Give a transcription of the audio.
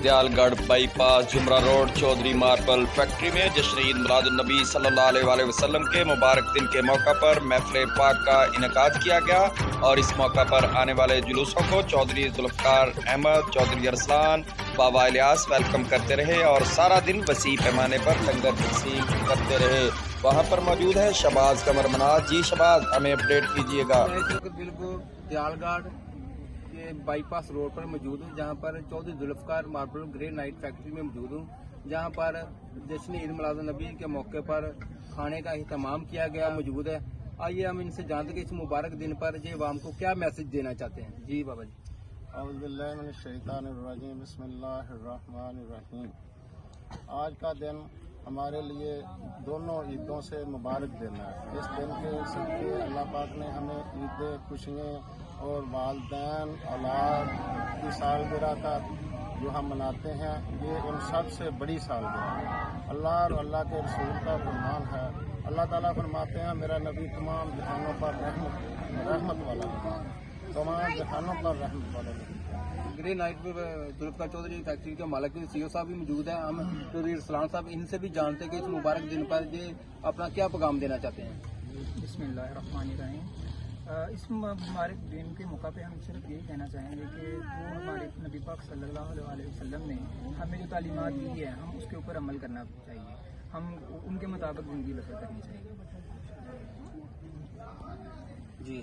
दियालगढ़ bypass Jhumra road Chaudhry marble factory में जश्न ईद मिलादुन्नबी सल्लल्लाहु अलैहि वसल्लम के मुबारक दिन के मौका पर महफिल पाक का इनेकाद किया गया और इस मौका पर आने वाले जुलूसों को चौधरी जुल्फकार अहमद, चौधरी अरसलान, बाबा इलियास वेलकम करते रहे और सारा दिन वसी पैमाने पर लंगर तकसीम करते रहे। वहाँ पर मौजूद है शहबाज कमर मनाज। जी शहबाज, हमें अपडेट कीजिएगा। बिल्कुल दियालगढ़ के बाईपास रोड पर मौजूद हूँ, जहाँ पर Chaudhry Zulfiqar marble granite factory में मौजूद हूँ, जहाँ पर जश्न ईद मिलादुन्नबी के मौके पर खाने का अहतमाम किया गया मौजूद है। आइए हम इनसे जानते हैं कि इस मुबारक दिन पर ये अवाम को क्या मैसेज देना चाहते हैं। जी बाबा जी। औज़ुबिल्लाहिमिनश्शैतानिर्रजीम, बिस्मिल्लाहिर्रहमानिर्रहीम। आज का दिन हमारे लिए दोनों ईदों से मुबारक दिन है। इस दिन के सदके अल्लाह पाक ने हमें ईदें, खुशियाँ और वालिदैन औलाद की सालगिरह का जो हम मनाते हैं, ये उन सब से बड़ी सालगिरह है। अल्लाह और अल्लाह के रसूल का फरमान है, अल्लाह ताला फरमाते हैं मेरा नबी तमाम जहानों पर रहमत वाला है, तमाम जहानों पर रहमत वाला है। ग्रेनाइट में जुल्फकार चौधरी फैक्ट्री के मालिक सीईओ साहब भी मौजूद हैं। हम चौधरी अरसलान साहब, इनसे भी जानते हैं कि इस मुबारक दिन पर ये अपना क्या पैगाम देना चाहते हैं। बिस्मिल्लाहिर्रहमानिर्रहीम। इस मुबारक दिन के मौका पे हम सिर्फ यही कहना चाहेंगे कि वो हमारे नबी पाक सल्लल्लाहु अलैहि वसल्लम ने हमें जो तालीमात दी है, हम उसके ऊपर अमल करना चाहिए, हम उनके मुताबिक ज़िंदगी बसर करनी चाहिए। जी।